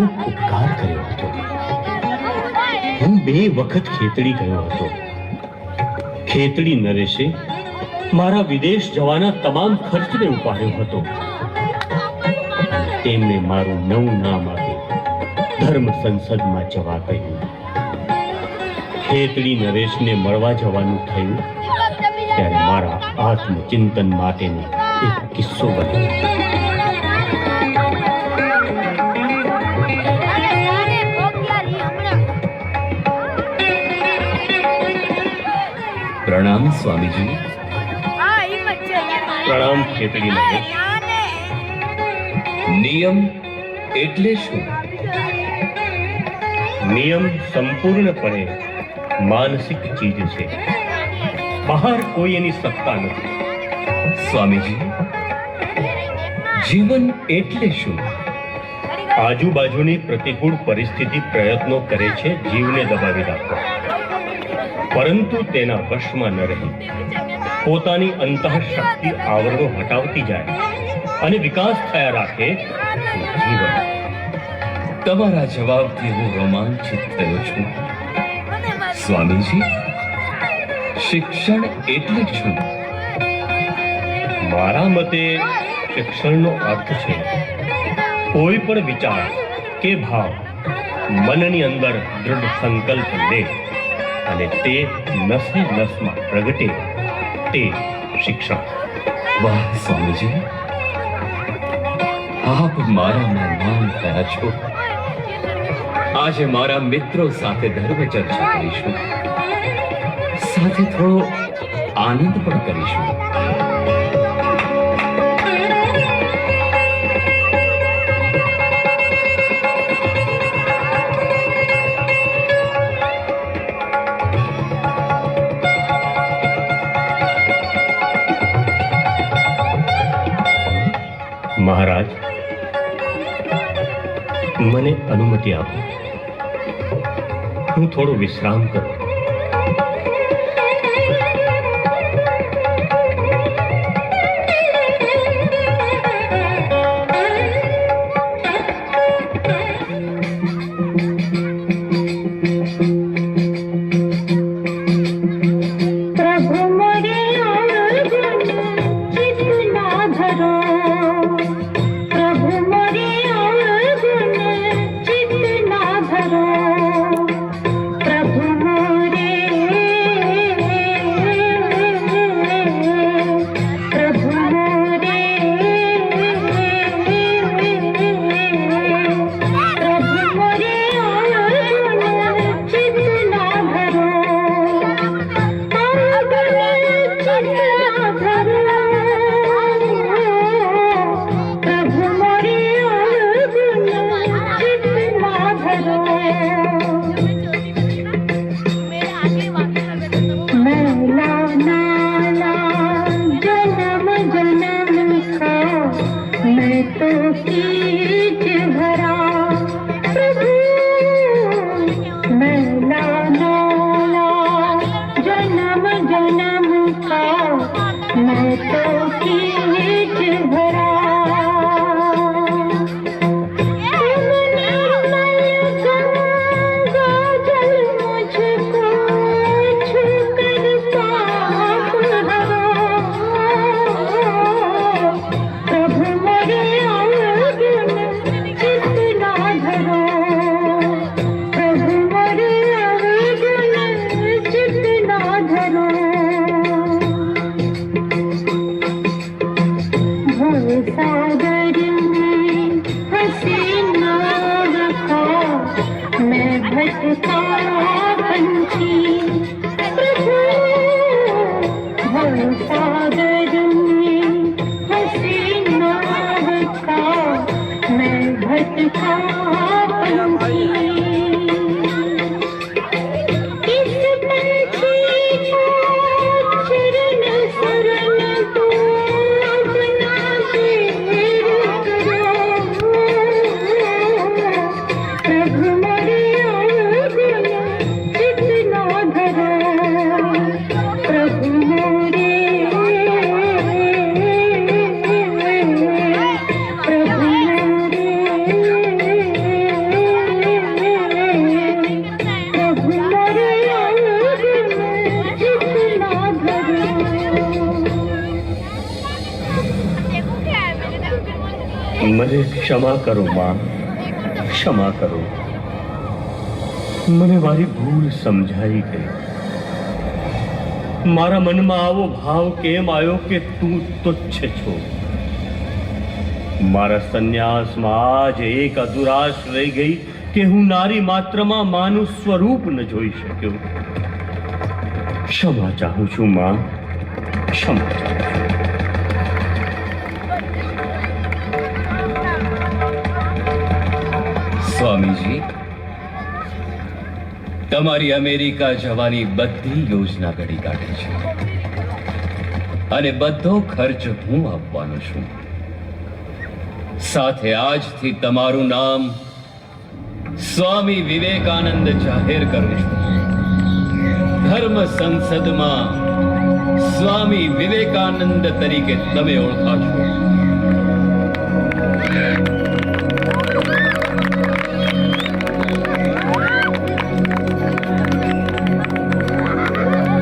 ખૂબ ઉપકાર કર્યો હતો. હું 2 વખત ખેતડી ગયો હતો. ખેતડી નરેશે મારા વિદેશ જવાના તમામ ખર્ચને ઉપાડ્યો હતો. તેમણે મારું નવું નામ આપી ધર્મ સંસદમાં જવા કહ્યું. ખેતડી નરેશને મળવા જવાનું થયું ત્યારે મારા આત્મચિંતન માટેનો એક કિસ્સો બન્યો. प्रणाम स्वामी जी. પ્રણામ ખેતડી નરેશ. નિયમ એટલે શું? નિયમ સંપૂર્ણપણે માનસિક ચીજ છે. બહાર કોઈ એની સત્તા નથી. સ્વામીજી, જીવન એટલે શું? આજુબાજુની પ્રતિકૂળ પરિસ્થિતિ પ્રયત્નો કરે છે જીવને દબાવી રાખવા, પરંતુ તેના વશમાં ન રહી પોતાની અંતઃશક્તિ આવરણો હટાવતી જાય અને વિકાસ થયા રાખે જીવન. તમારા જવાબથી હું રોમાંચિત થયો છું. સ્વામીજી, શિક્ષણ એટલે શું? મારા મતે શિક્ષણનો અર્થ છે કોઈ પણ વિચાર કે ભાવ મનની અંદર દૃઢ સંકલ્પ લે અને તે નસે નસમાં પ્રગટે તે શિક્ષણ. વાહ સ્વામીજી, આપ મારા મહેમાન થયા છો. આજે મારા મિત્રો સાથે ધર્મ ચર્ચા કરીશું, સાથે થોડો આનંદ પણ કરીશું. મહારાજ, મને અનુમતિ આપો, હું થોડો વિશ્રામ કરું. ક્ષમા કરો માં, ક્ષમા કરો. મને મારી ભૂલ સમજાઈ ગઈ. મારા મનમાં આવો ભાવ કેમ આવ્યો કે તું તુચ્છ છો? મારા સંન્યાસમાં આજ એક અધુરાશ રહી ગઈ કે હું નારી માત્રમાં માનું સ્વરૂપ ન જોઈ શક્યો. ક્ષમા ચાહું છું માં, ક્ષમા ચાહું છું. સ્વામીજી, તમારી અમેરિકા જવાની બધી યોજના ઘડી કાઢી છે અને બધો ખર્ચ હું આપવાનો છું. સાથે આજથી તમારું નામ સ્વામી વિવેકાનંદ જાહેર કરું છું. ધર્મ સંસદમાં સ્વામી વિવેકાનંદ તરીકે તમે ઓળખાશો.